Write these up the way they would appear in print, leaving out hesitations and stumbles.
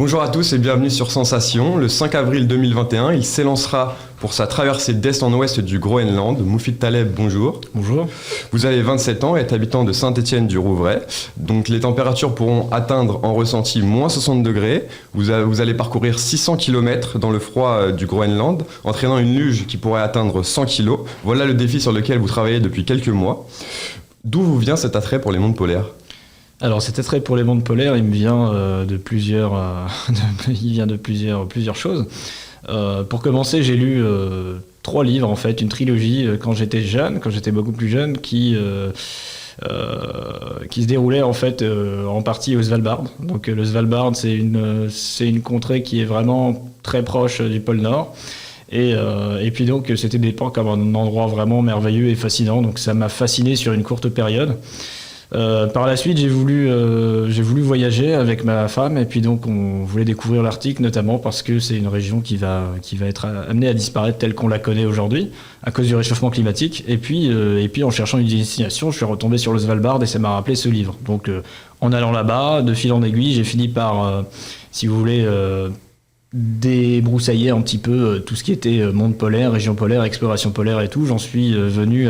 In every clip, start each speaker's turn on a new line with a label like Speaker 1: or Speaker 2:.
Speaker 1: Bonjour à tous et bienvenue sur Sensation. Le 5 avril 2021, il s'élancera pour sa traversée d'est en ouest du Groenland. Moufid Taleb, bonjour.
Speaker 2: Bonjour.
Speaker 1: Vous avez 27 ans et êtes habitant de Saint-Étienne-du-Rouvray. Donc les températures pourront atteindre en ressenti moins 60 degrés. Vous allez parcourir 600 km dans le froid du Groenland, entraînant une luge qui pourrait atteindre 100 kg. Voilà le défi sur lequel vous travaillez depuis quelques mois. D'où vous vient cet attrait pour les mondes polaires ?
Speaker 2: Alors cet attrait pour les mondes polaires, il me vient de plusieurs choses. Pour commencer, j'ai lu 3 livres, en fait, une trilogie quand j'étais beaucoup plus jeune, qui se déroulait en fait en partie au Svalbard. Donc le Svalbard, c'est une contrée qui est vraiment très proche du pôle Nord. Et puis donc c'était dépeint comme un endroit vraiment merveilleux et fascinant. Donc ça m'a fasciné sur une courte période. Par la suite, j'ai voulu voyager avec ma femme et puis donc on voulait découvrir l'Arctique notamment parce que c'est une région qui va être amenée à disparaître telle qu'on la connaît aujourd'hui à cause du réchauffement climatique. Et puis en cherchant une destination, je suis retombé sur le Svalbard et ça m'a rappelé ce livre. Donc en allant là-bas, de fil en aiguille, j'ai fini par, si vous voulez, débroussailler un petit peu tout ce qui était monde polaire, région polaire, exploration polaire et tout. J'en suis venu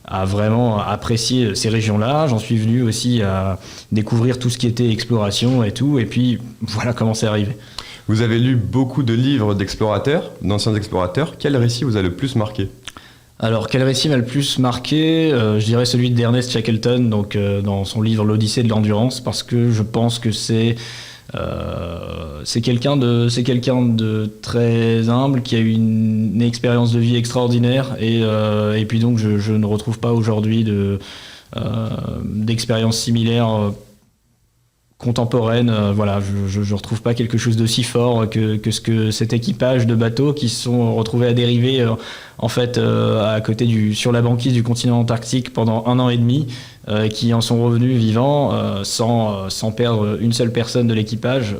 Speaker 2: à vraiment apprécier ces régions-là. J'en suis venu aussi à découvrir tout ce qui était exploration et tout. Et puis, voilà comment c'est arrivé.
Speaker 1: Vous avez lu beaucoup de livres d'explorateurs, d'anciens explorateurs. Quel récit vous a le plus marqué ?
Speaker 2: Alors, quel récit m'a le plus marqué ? Je dirais celui d'Ernest Shackleton, donc, dans son livre L'Odyssée de l'endurance, parce que je pense que c'est quelqu'un de très humble qui a eu une expérience de vie extraordinaire et puis donc je ne retrouve pas aujourd'hui d'expérience similaire contemporaine. Voilà, je retrouve pas quelque chose d'aussi fort que cet équipage de bateaux qui se sont retrouvés à dériver en fait à côté sur la banquise du continent antarctique pendant 1 an et demi, qui en sont revenus vivants sans perdre une seule personne de l'équipage.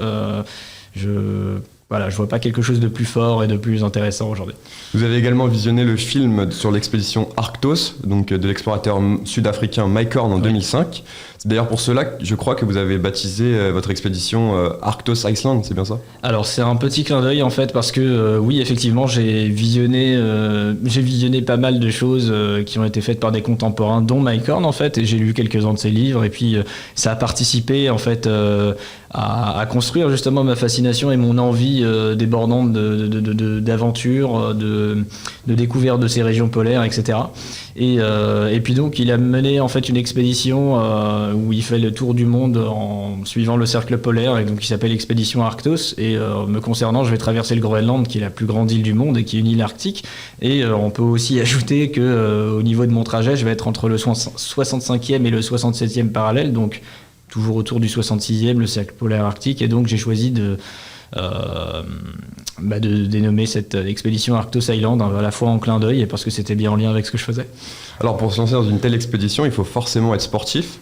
Speaker 2: Je vois pas quelque chose de plus fort et de plus intéressant aujourd'hui.
Speaker 1: Vous avez également visionné le film sur l'expédition Arctos, donc de l'explorateur sud-africain Mike Horn en 2005. C'est d'ailleurs pour cela que je crois que vous avez baptisé votre expédition Arctos Iceland, c'est bien ça ?
Speaker 2: Alors c'est un petit clin d'œil en fait parce que oui effectivement j'ai visionné pas mal de choses qui ont été faites par des contemporains dont Mike Horn en fait, et j'ai lu quelques-uns de ses livres et puis ça a participé en fait à construire justement ma fascination et mon envie débordante d'aventure, de découverte de ces régions polaires, etc. Et puis donc il a mené en fait une expédition où il fait le tour du monde en suivant le cercle polaire, et donc qui s'appelle l'expédition Arctos. Et me concernant, je vais traverser le Groenland, qui est la plus grande île du monde et qui est une île arctique. Et on peut aussi ajouter que au niveau de mon trajet, je vais être entre le 65e et le 67e parallèle, donc toujours autour du 66e, le cercle polaire arctique. Et donc j'ai choisi de dénommer cette expédition Arctos Island à la fois en clin d'œil et parce que c'était bien en lien avec ce que je faisais.
Speaker 1: Alors pour se lancer dans une telle expédition, il faut forcément être sportif.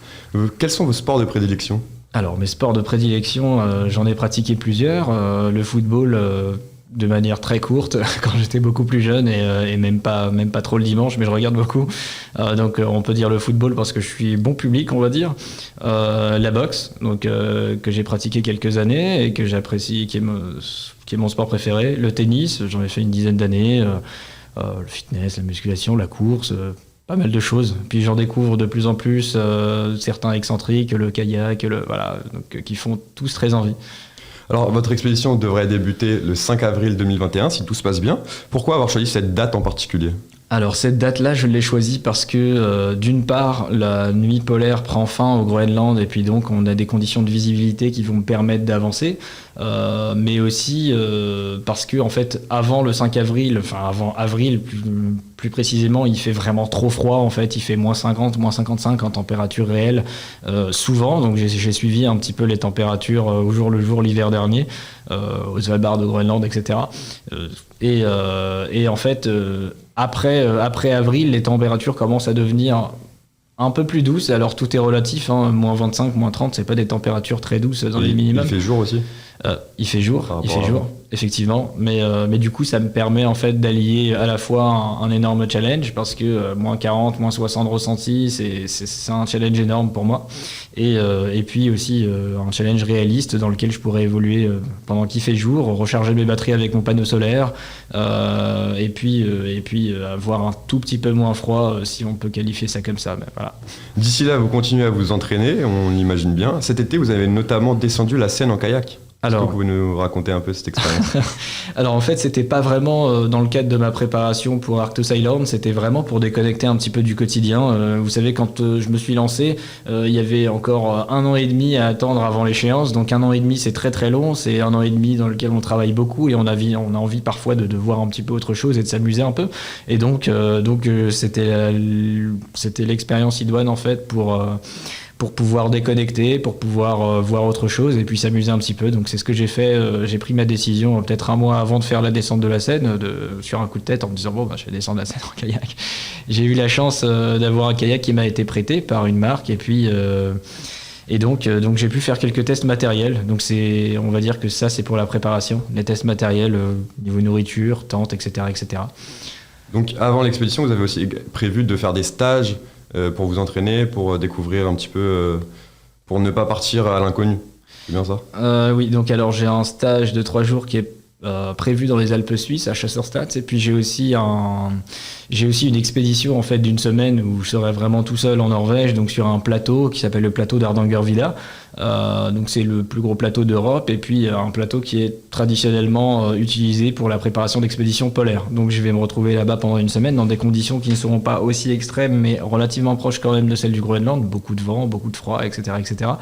Speaker 1: Quels sont vos sports de prédilection ? Alors
Speaker 2: mes sports de prédilection, j'en ai pratiqué plusieurs. Le football de manière très courte quand j'étais beaucoup plus jeune et même pas trop le dimanche, mais je regarde beaucoup. Donc on peut dire le football parce que je suis bon public, on va dire. La boxe, donc que j'ai pratiqué quelques années et que j'apprécie, qui est mon sport préféré. Le tennis, j'en ai fait une dizaine d'années. Le fitness, la musculation, la course. Pas mal de choses. Puis j'en découvre de plus en plus certains excentriques, le kayak, donc, qui font tous très envie.
Speaker 1: Alors, votre expédition devrait débuter le 5 avril 2021, si tout se passe bien. Pourquoi avoir choisi cette date en particulier ?
Speaker 2: Alors cette date-là, je l'ai choisie parce que d'une part, la nuit polaire prend fin au Groenland et puis donc on a des conditions de visibilité qui vont me permettre d'avancer, mais aussi parce que en fait avant le 5 avril, enfin avant avril plus précisément, il fait vraiment trop froid en fait, il fait moins 50, moins 55 en température réelle souvent, donc j'ai suivi un petit peu les températures au jour le jour l'hiver dernier, au Svalbard, au Groenland, etc. Et en fait... Après avril, les températures commencent à devenir un peu plus douces. Alors tout est relatif, hein, moins 25, moins 30, c'est pas des températures très douces dans les minimums.
Speaker 1: Il fait jour aussi.
Speaker 2: Il fait jour, effectivement, mais du coup ça me permet en fait d'allier à la fois un énorme challenge parce que moins 40, moins 60 ressenti, c'est un challenge énorme pour moi, et puis aussi un challenge réaliste dans lequel je pourrais évoluer pendant qu'il fait jour, recharger mes batteries avec mon panneau solaire, et puis avoir un tout petit peu moins froid si on peut qualifier ça comme ça. Mais voilà.
Speaker 1: D'ici là, vous continuez à vous entraîner, on l'imagine bien. Cet été, vous avez notamment descendu la Seine en kayak. Est-ce que vous pouvez nous raconter un peu cette expérience?
Speaker 2: Alors en fait, c'était pas vraiment dans le cadre de ma préparation pour Arctos Island, c'était vraiment pour déconnecter un petit peu du quotidien. Vous savez, quand je me suis lancé, il y avait encore 1 an et demi à attendre avant l'échéance. Donc 1 an et demi, c'est très très long. C'est 1 an et demi dans lequel on travaille beaucoup et on a envie parfois de voir un petit peu autre chose et de s'amuser un peu. Et donc c'était l'expérience idoine en fait pour pouvoir déconnecter, pour pouvoir voir autre chose et puis s'amuser un petit peu. Donc c'est ce que j'ai fait. J'ai pris ma décision peut-être 1 mois avant de faire la descente de la Seine, sur un coup de tête en me disant je vais descendre la Seine en kayak. J'ai eu la chance d'avoir un kayak qui m'a été prêté par une marque et puis donc j'ai pu faire quelques tests matériels. Donc on va dire que ça c'est pour la préparation, les tests matériels niveau nourriture, tente, etc., etc.
Speaker 1: Donc avant l'expédition, vous avez aussi prévu de faire des stages pour vous entraîner, pour découvrir un petit peu, pour ne pas partir à l'inconnu. C'est bien ça?
Speaker 2: Oui, donc alors j'ai un stage de 3 jours qui est prévu dans les Alpes suisses à Chasseurstadt, et puis j'ai aussi une expédition en fait d'1 semaine où je serai vraiment tout seul en Norvège, donc sur un plateau qui s'appelle le plateau d'Hardangervidda. Donc c'est le plus gros plateau d'Europe et puis un plateau qui est traditionnellement utilisé pour la préparation d'expéditions polaires. Donc je vais me retrouver là-bas pendant 1 semaine dans des conditions qui ne seront pas aussi extrêmes mais relativement proches quand même de celles du Groenland, beaucoup de vent, beaucoup de froid, etc., etc.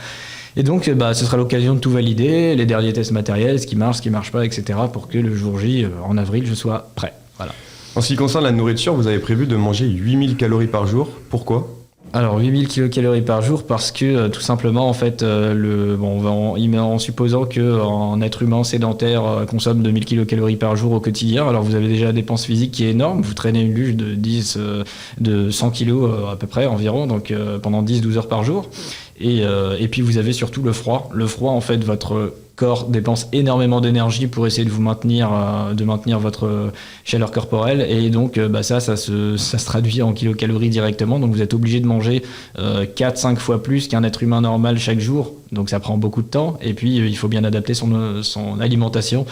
Speaker 2: Et donc ce sera l'occasion de tout valider, les derniers tests matériels, ce qui marche pas, etc., pour que le jour J, en avril, je sois prêt. Voilà.
Speaker 1: En ce qui concerne la nourriture, vous avez prévu de manger 8000 calories par jour. Pourquoi?
Speaker 2: Alors 8000 kilocalories par jour parce que tout simplement en fait en supposant qu'un être humain sédentaire consomme 2000 kilocalories par jour au quotidien, alors vous avez déjà la dépense physique qui est énorme, vous traînez une luge de 100 kilos à peu près environ, donc pendant 10-12 heures par jour. Et puis vous avez surtout le froid. Le froid, en fait, votre corps dépense énormément d'énergie pour essayer de maintenir votre chaleur corporelle. Et donc ça se traduit en kilocalories directement. Donc vous êtes obligé de manger 4-5 fois plus qu'un être humain normal chaque jour. Donc ça prend beaucoup de temps. Et puis il faut bien adapter son alimentation,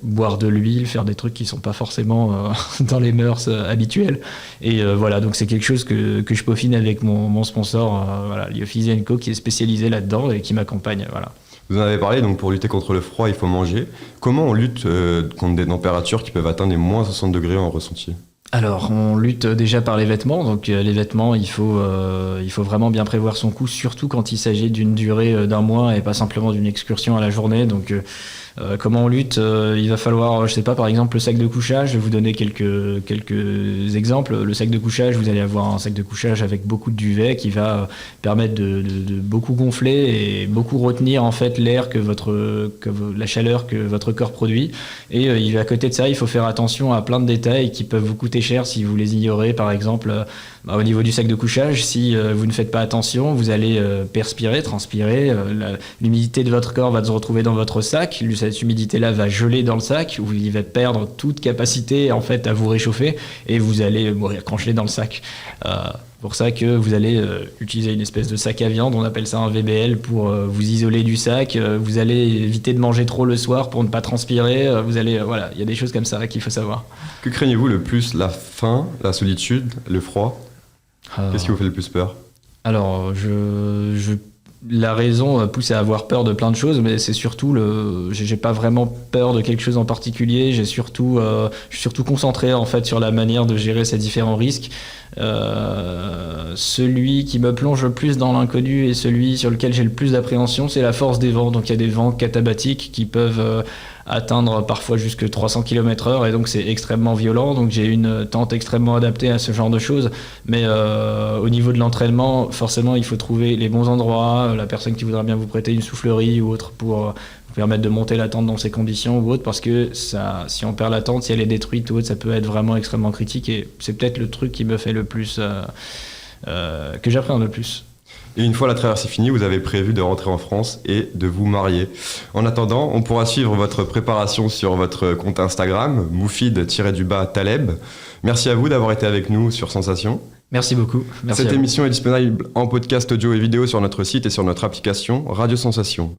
Speaker 2: boire de l'huile, faire des trucs qui sont pas forcément dans les mœurs habituelles. Et voilà, donc c'est quelque chose que je peaufine avec mon sponsor, Lyophyse & Co, qui est spécialisé là-dedans et qui m'accompagne. Voilà.
Speaker 1: Vous en avez parlé, donc pour lutter contre le froid, il faut manger. Comment on lutte contre des températures qui peuvent atteindre les moins 60 degrés en ressenti?
Speaker 2: Alors, on lutte déjà par les vêtements. Donc, les vêtements, il faut vraiment bien prévoir son coût, surtout quand il s'agit d'une durée d'1 mois et pas simplement d'une excursion à la journée. Donc, comment on lutte? Il va falloir, je sais pas, par exemple, le sac de couchage. Je vais vous donner quelques exemples. Le sac de couchage, vous allez avoir un sac de couchage avec beaucoup de duvet qui va permettre de beaucoup gonfler et beaucoup retenir en fait l'air la chaleur que votre corps produit. Et à côté de ça, il faut faire attention à plein de détails qui peuvent vous coûter cher si vous les ignorez. Par exemple, au niveau du sac de couchage, si vous ne faites pas attention, vous allez transpirer. L'humidité de votre corps va se retrouver dans votre sac. Cette humidité-là va geler dans le sac, où il va perdre toute capacité en fait à vous réchauffer et vous allez mourir congelé dans le sac. Pour ça que vous allez utiliser une espèce de sac à viande, on appelle ça un VBL, pour vous isoler du sac. Vous allez éviter de manger trop le soir pour ne pas transpirer. Il y a des choses comme ça qu'il faut savoir.
Speaker 1: Que craignez-vous le plus? La faim, la solitude, le froid? Qu'est-ce qui vous fait le plus peur?
Speaker 2: Alors, la raison pousse à avoir peur de plein de choses, mais c'est surtout j'ai pas vraiment peur de quelque chose en particulier. Je suis surtout concentré en fait sur la manière de gérer ces différents risques. Celui qui me plonge le plus dans l'inconnu et celui sur lequel j'ai le plus d'appréhension, c'est la force des vents. Donc il y a des vents catabatiques qui peuvent atteindre parfois jusque 300 km/h et donc c'est extrêmement violent. Donc j'ai une tente extrêmement adaptée à ce genre de choses, mais au niveau de l'entraînement, forcément il faut trouver les bons endroits, la personne qui voudra bien vous prêter une soufflerie ou autre pour vous permettre de monter la tente dans ces conditions ou autre, parce que si on perd la tente, si elle est détruite ou autre, ça peut être vraiment extrêmement critique et c'est peut-être le truc qui me fait le plus que j'appréhende le plus.
Speaker 1: Et une fois la traversée finie, vous avez prévu de rentrer en France et de vous marier. En attendant, on pourra suivre votre préparation sur votre compte Instagram, moufid-taleb. Merci à vous d'avoir été avec nous sur Sensation.
Speaker 2: Merci beaucoup. Merci.
Speaker 1: Cette émission est disponible en podcast audio et vidéo sur notre site et sur notre application Radio Sensation.